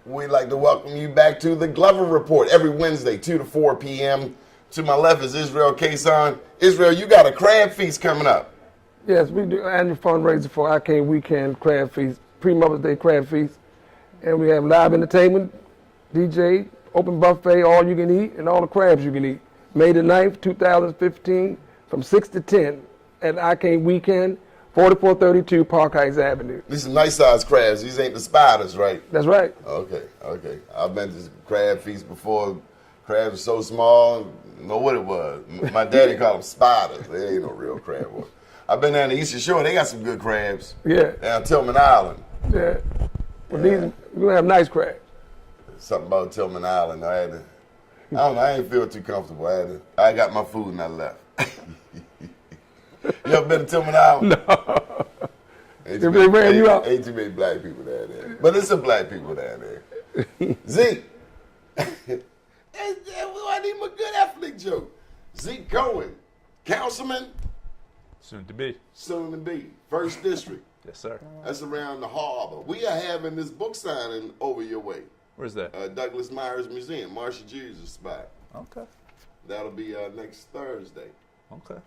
We'd like to welcome you back to the Glover Report every Wednesday, 2 to 4 p.m. To my left is Israel Kason. Israel, you got a crab feast coming up. Yes, we do annual fundraiser for Arcade Weekend Crab Feast, pre-Mother's Day Crab Feast. And we have live entertainment, DJ, open buffet, all you can eat, and all the crabs you can eat. May the 9th, 2015, from 6 to 10 at Arcade Weekend, 4432 Park Heights Avenue. These are nice sized crabs. These ain't the spiders, right? That's right. Okay. I've been to crab feast before. Crabs are so small, I know what it was. My daddy called them spiders. They ain't no real crab. I've been down the Eastern Shore. They got some good crabs. Yeah. Down Tillman Island. Yeah. Well, these, we're going to have nice crabs. Something about Tillman Island. I don't know, I ain't feel too comfortable. I got my food and I left. You ever been to Tillman Island? No. Ain't They ran you out. Ain't too many black people down there. But there's some black people down there. Zeke. I need a good ethnic joke. Zeke Cohen, councilman. Soon to be. Soon to be. First district. Yes, sir. That's around the harbor. We are having this book signing over your way. Where's that? Douglas Myers Museum, Marsha Jews' spot. Okay. That'll be next Thursday. Okay.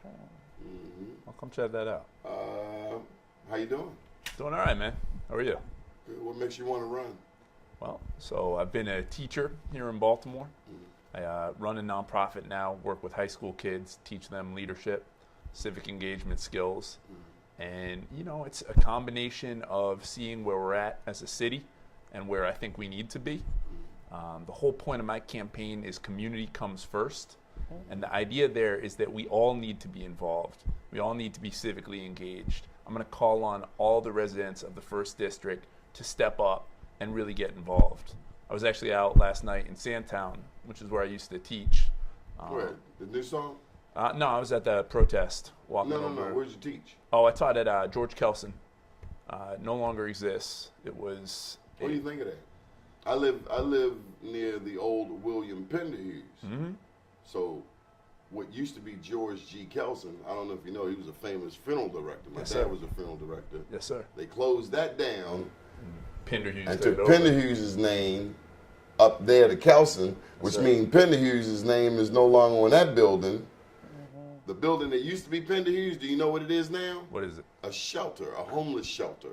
I'll come check that out. How you doing? Doing all right, man. How are you? What makes you want to run? Well, so I've been a teacher here in Baltimore. I run a nonprofit now, work with high school kids, teach them leadership, civic engagement skills. And, you know, it's a combination of seeing where we're at as a city and where I think we need to be. The whole point of my campaign is community comes first. And the idea there is that we all need to be involved. We all need to be civically engaged. I'm going to call on all the residents of the first district to step up and really get involved. I was actually out last night in Sandtown, which is where I used to teach. Where? The new song? No, I was at the protest walking over. No. Where'd you teach? Oh, I taught at George Kelson. No longer exists. It was. What do you think of that? I live near the old William Penderhughes. Mm-hmm. So what used to be George G. Kelson, I don't know if you know, he was a famous funeral director. My Yes, dad sir. was a funeral director. Yes, sir. They closed that down Penderhughes and took it took over. Penderhughes' name up there to Kelson, which Yes, sir. means Penderhughes' name is no longer on that building. The building that used to be Penderhughes, do you know what it is now? What is it? A shelter, a homeless shelter.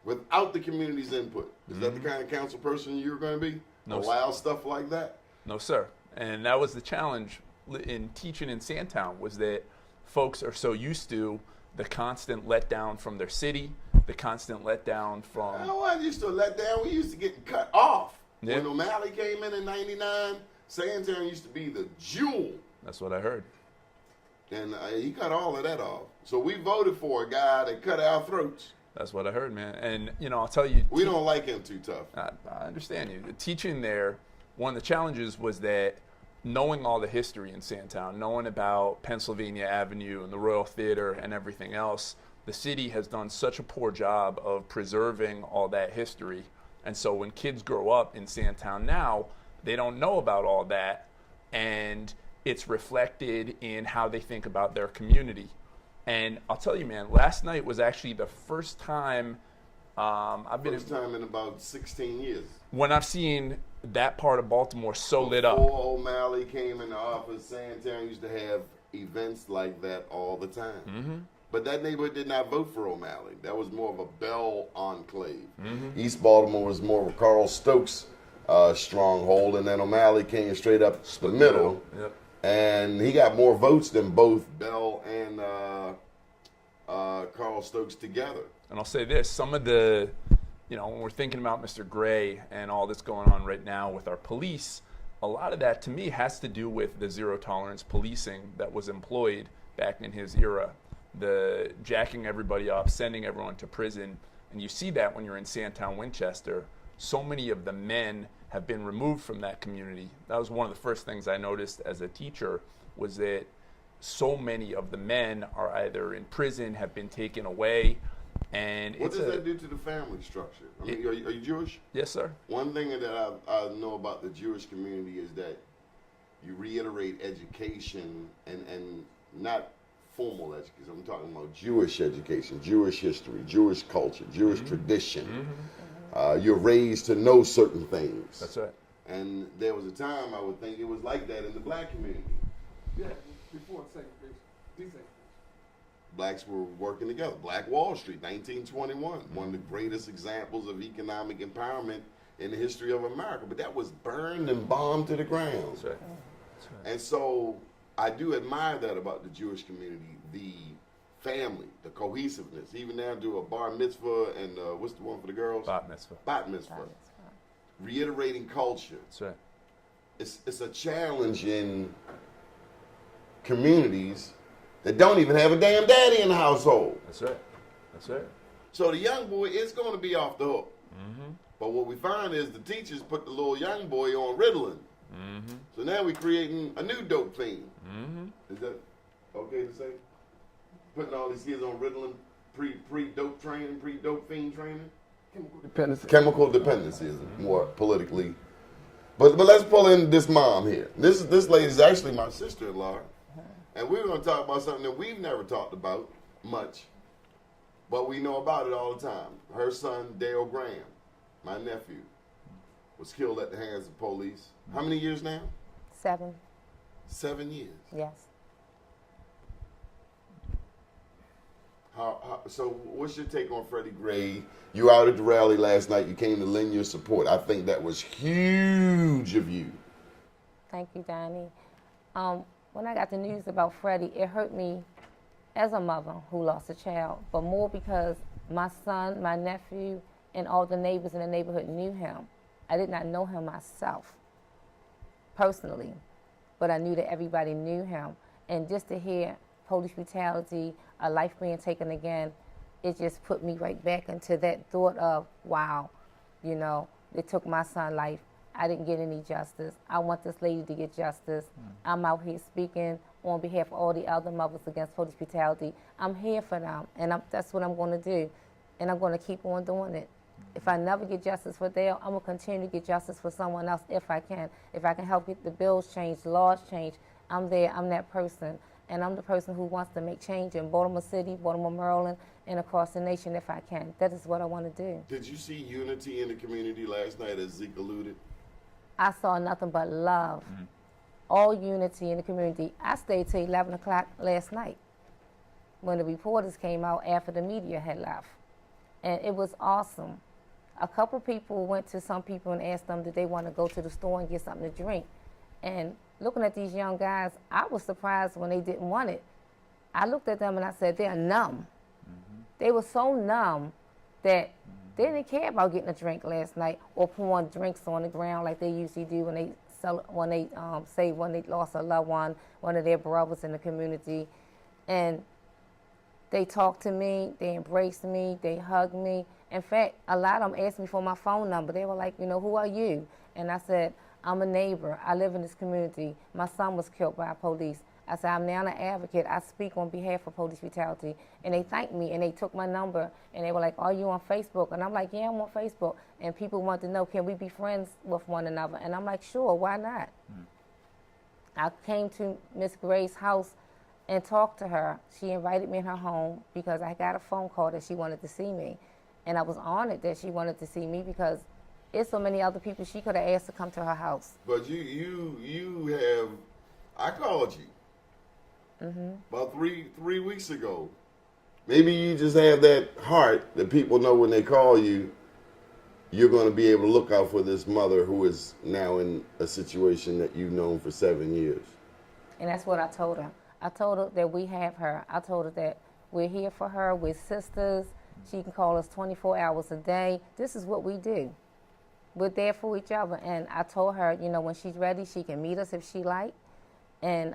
Without the community's input. Is that the kind of council person you're going to be? No, Allow stuff like that? No, sir. And that was the challenge in teaching in Sandtown, was that folks are so used to the constant letdown from their city, the constant letdown from. Oh, I used to let down. We used to get cut off. Yeah. When O'Malley came in '99, Sandtown used to be the jewel. That's what I heard. And he cut all of that off. So we voted for a guy that cut our throats. That's what I heard, man. And, you know, I'll tell you. We don't like him too tough. I understand you. The teaching there, one of the challenges was that knowing all the history in Sandtown, knowing about Pennsylvania Avenue and the Royal Theater and everything else, the city has done such a poor job of preserving all that history. And so when kids grow up in Sandtown now, they don't know about all that. And it's reflected in how they think about their community. And I'll tell you, man, last night was actually the first time First time in about 16 years. when I've seen that part of Baltimore so lit up. Before O'Malley came into office, Sandtown used to have events like that all the time. But that neighborhood did not vote for O'Malley. That was more of a Bell enclave. East Baltimore was more of a Carl Stokes stronghold, and then O'Malley came straight up the middle. Yep. And he got more votes than both Bell and Carl Stokes together. And I'll say this, some of the, you know, when we're thinking about Mr. Gray and all that's going on right now with our police, a lot of that to me has to do with the zero tolerance policing that was employed back in his era. The jacking everybody up, sending everyone to prison. And you see that when you're in Sandtown, Winchester. So many of the men have been removed from that community. That was one of the first things I noticed as a teacher, was that so many of the men are either in prison, have been taken away. And What does that do to the family structure? I mean, are you Jewish? Yes, sir. One thing that I know about the Jewish community is that you reiterate education and not formal education. I'm talking about Jewish education, Jewish history, Jewish culture, Jewish tradition. You're raised to know certain things. That's right. And there was a time I would think it was like that in the black community. Yeah, before segregation, desegregation. Blacks were working together. Black Wall Street, 1921, one of the greatest examples of economic empowerment in the history of America. But that was burned and bombed to the ground. That's right. That's right. And so I do admire that about the Jewish community, the family, the cohesiveness. Even now do a bar mitzvah and what's the one for the girls? Bat mitzvah. Bat mitzvah. Reiterating culture. That's right. It's a challenge in communities that don't even have a damn daddy in the household. That's right. That's right. So the young boy is going to be off the hook. Mm-hmm. But what we find is the teachers put the little young boy on Ritalin. Mm-hmm. So now we're creating a new dope fiend. Mm-hmm. Is that okay to say? Putting all these kids on Ritalin, pre-dope training, pre-dope fiend training? Chemical dependency is more politically. But let's pull in this mom here. This lady is actually my sister-in-law. And we're going to talk about something that we've never talked about much. But we know about it all the time. Her son, Dale Graham, my nephew, was killed at the hands of police. How many years now? 7. 7 years. Yes. So what's your take on Freddie Gray? You were out at the rally last night. You came to lend your support. I think that was huge of you. Thank you, Donnie. When I got the news about Freddie, it hurt me as a mother who lost a child, but more because my son, my nephew, and all the neighbors in the neighborhood knew him. I did not know him myself personally, but I knew that everybody knew him. And just to hear police brutality, a life being taken again, it just put me right back into that thought of, wow, you know, they took my son's life. I didn't get any justice. I want this lady to get justice. I'm out here speaking on behalf of all the other mothers against police brutality. I'm here for them, and that's what I'm going to do, and I'm going to keep on doing it. If I never get justice for Dale, I'm going to continue to get justice for someone else if I can. If I can help get the bills changed, the laws changed, I'm there. I'm that person, and I'm the person who wants to make change in Baltimore City, Baltimore, Maryland, and across the nation if I can. That is what I want to do. Did you see unity in the community last night, as Zeke alluded? I saw nothing but love, all unity in the community. I stayed till 11 o'clock last night when the reporters came out after the media had left. And it was awesome. A couple people went to some people and asked them, did they want to go to the store and get something to drink? And looking at these young guys, I was surprised when they didn't want it. I looked at them and I said, they're numb. They were so numb that they didn't care about getting a drink last night or pouring drinks on the ground like they usually do when they say when they lost a loved one, one of their brothers in the community. And they talked to me, they embraced me, they hugged me. In fact, a lot of them asked me for my phone number. They were like, you know, who are you? And I said, I'm a neighbor. I live in this community. My son was killed by police. I said, I'm now an advocate. I speak on behalf of police brutality. And they thanked me, and they took my number, and they were like, are you on Facebook? And I'm like, yeah, I'm on Facebook. And people want to know, can we be friends with one another? And I'm like, sure, why not? I came to Miss Gray's house and talked to her. She invited me in her home because I got a phone call that she wanted to see me. And I was honored that she wanted to see me because there's so many other people she could have asked to come to her house. But you have, I called you about three weeks ago. Maybe you just have that heart that people know when they call you, you're going to be able to look out for this mother who is now in a situation that you've known for 7 years. And that's what I told her. I told her that we have her. I told her that we're here for her. We're sisters. She can call us 24 hours a day. This is what we do. We're there for each other. And I told her, you know, when she's ready, she can meet us if she like. And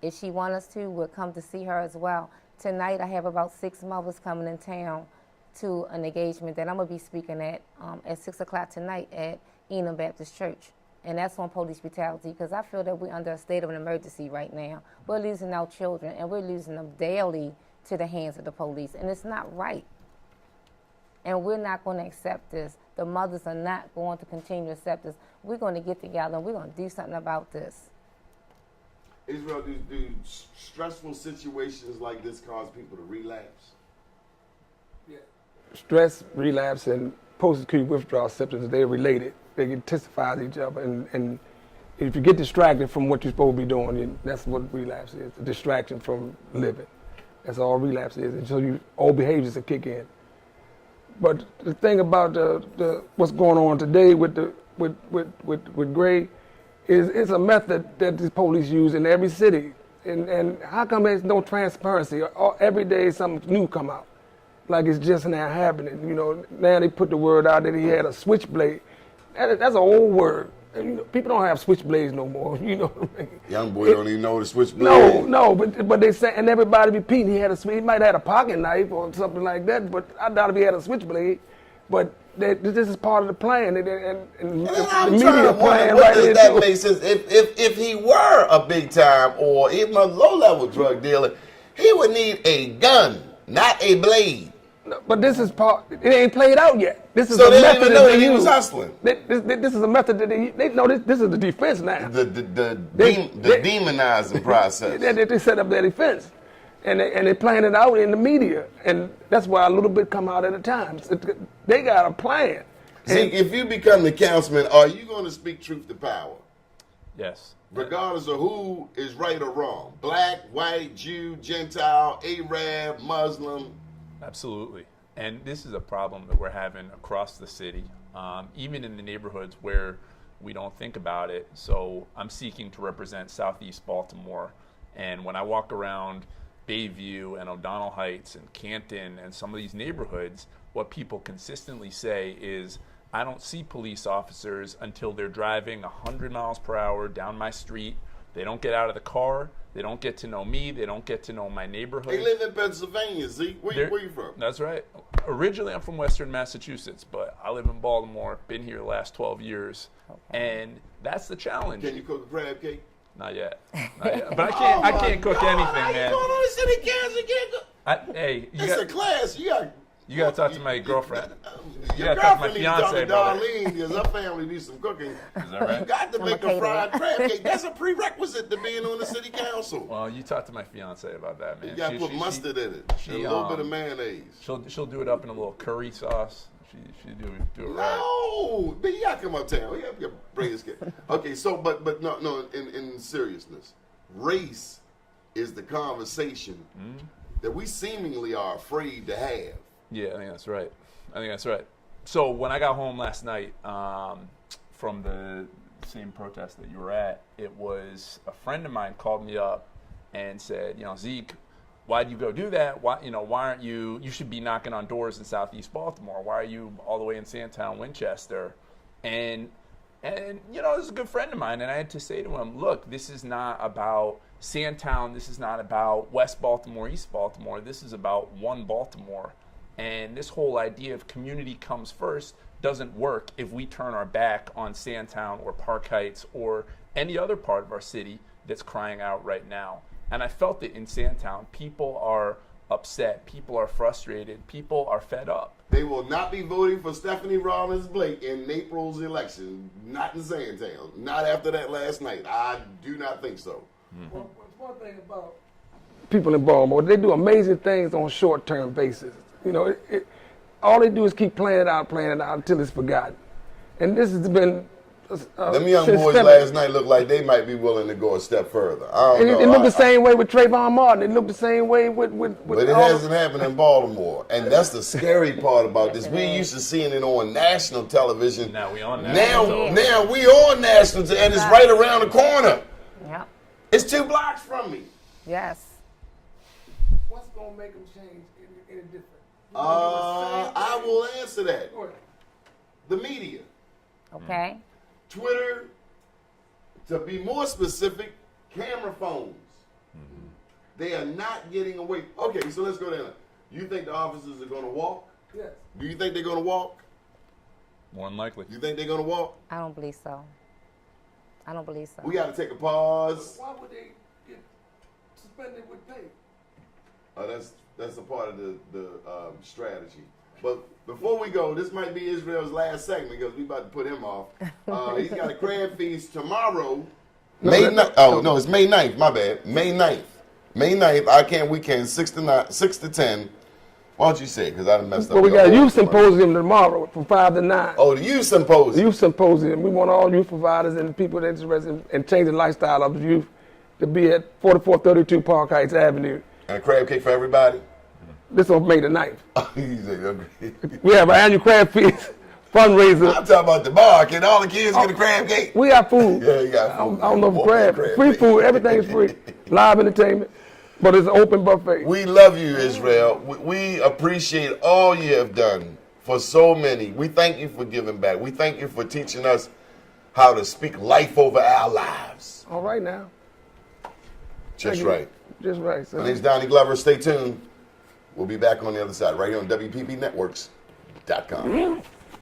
if she wants us to, we'll come to see her as well. Tonight, I have about 6 mothers coming in town to an engagement that I'm going to be speaking at 6 o'clock tonight at Enon Baptist Church. And that's on police brutality because I feel that we're under a state of an emergency right now. We're losing our children, and we're losing them daily to the hands of the police, and it's not right. And we're not going to accept this. The mothers are not going to continue to accept this. We're going to get together, and we're going to do something about this. Israel, do stressful situations like this cause people to relapse? Yeah. Stress, relapse, and post-acute withdrawal symptoms, they're related. They intensify each other, and if you get distracted from what you're supposed to be doing, that's what relapse is, a distraction from living. That's all relapse is, and so all behaviors will kick in. But the thing about the what's going on today with Gray is it's a method that the police use in every city. And how come there's no transparency? Every day something new come out, like it's just now happening. You know, now they put the word out that he had a switchblade. That's an old word. And, you know, people don't have switchblades no more. You know what I mean? Young boy don't even know the switchblade. No, but they say, and everybody repeating he might have had a pocket knife or something like that. But I doubt if he had a switchblade. But this is part of the plan, and the media plan what right does into that it. make sense? If he were a big time or even a low level drug dealer, he would need a gun, not a blade. But this is part. It ain't played out yet. This is So a they method didn't even that know they that he was use. hustling. This is a method that they know. This is the defense now. The demonizing process. They set up their defense, and they plan it out in the media, and that's why a little bit come out at a time. So they got a plan. See, if you become the councilman, are you going to speak truth to power? Yes. Regardless of who is right or wrong. Black, white, Jew, Gentile, Arab, Muslim. Absolutely. And this is a problem that we're having across the city, even in the neighborhoods where we don't think about it. So I'm seeking to represent Southeast Baltimore. And when I walk around Bayview and O'Donnell Heights and Canton and some of these neighborhoods, what people consistently say is, I don't see police officers until they're driving 100 miles per hour down my street. They don't get out of the car. They don't get to know me. They don't get to know my neighborhood. They live in Pennsylvania, Zeke. Where you from? That's right. Originally, I'm from Western Massachusetts, but I live in Baltimore. Been here the last 12 years. And that's the challenge. Can you cook a crab cake? Not yet. Not yet. But I can't cook anything, man. How you going on the city council? Hey, It's a class. You got to talk to my girlfriend. Your gotta talk to my girlfriend needs to talk fiance, to brother. Darlene because her family needs some cooking. Is that right? You got to make a caterer. fried crab cake. That's a prerequisite to being on the city council. Well, you talk to my fiance about that, man. You got to put mustard in it and a little bit of mayonnaise. She'll do it up in a little curry sauce. She do it right. No, but you got to come uptown. You got to bring this kid. Okay, so but no. In seriousness, race is the conversation that we seemingly are afraid to have. Yeah, I think that's right. So when I got home last night from the same protest that you were at, it was a friend of mine called me up and said, Zeke, why'd you go do that? Why aren't you should be knocking on doors in Southeast Baltimore. Why are you all the way in Sandtown, Winchester? And this is a good friend of mine, and I had to say to him, look, this is not about Sandtown, this is not about West Baltimore, East Baltimore, this is about one Baltimore. And this whole idea of community comes first doesn't work if we turn our back on Sandtown or Park Heights or any other part of our city that's crying out right now. And I felt it in Sandtown. People are upset. People are frustrated. People are fed up. They will not be voting for Stephanie Rollins Blake in April's election. Not in Sandtown. Not after that last night. I do not think so. Well, one thing about people in Baltimore, they do amazing things on a short-term basis. All they do is keep playing it out until it's forgotten. And this has been Them young boys systemic. last night look like they might be willing to go a step further. I don't know. It looked the same way with Trayvon Martin. It looked the same way with But it hasn't happened in Baltimore. And that's the scary part about this. We're used to seeing it on national television. Now we on national. Now we on national, and it's right around the corner. Yep. It's 2 blocks from me. Yes. What's going to make them change any different? I will answer that. Go ahead. The media. Okay. Twitter, to be more specific, camera phones. They are not getting away. Okay, so let's go down. You think the officers are going to walk? Yes. Do you think they're going to walk? More than likely. You think they're going to walk? I don't believe so. We got to take a pause. Why would they get suspended with pay? That's a part of the strategy. But before we go, this might be Israel's last segment because we about to put him off. He's got a crab feast tomorrow. May 9th. No, it's May 9th. My bad. May 9th. May 9th, our camp weekend, 6 to 10. Why don't you say it? Because I done messed up. But we your got a whole youth symposium tomorrow from 5 to 9. Oh, the youth symposium. Youth symposium. We want all youth providers and people that are interested in changing the lifestyle of the youth to be at 4432 Park Heights Avenue. And a crab cake for everybody? This on May the 9th. He said, okay. We have our annual crab feast fundraiser. I'm talking about the bar. Can all the kids get a crab cake? We got food. Yeah, you got food. I don't know if Want crab. crab Free cake. food. Everything's free. Live entertainment. But it's an open buffet. We love you, Israel. We appreciate all you have done for so many. We thank you for giving back. We thank you for teaching us how to speak life over our lives. All right now. Just Thank you. right. Just right, My son. name's Donnie Glover. Stay tuned. We'll be back on the other side right here on WPBNetworks.com.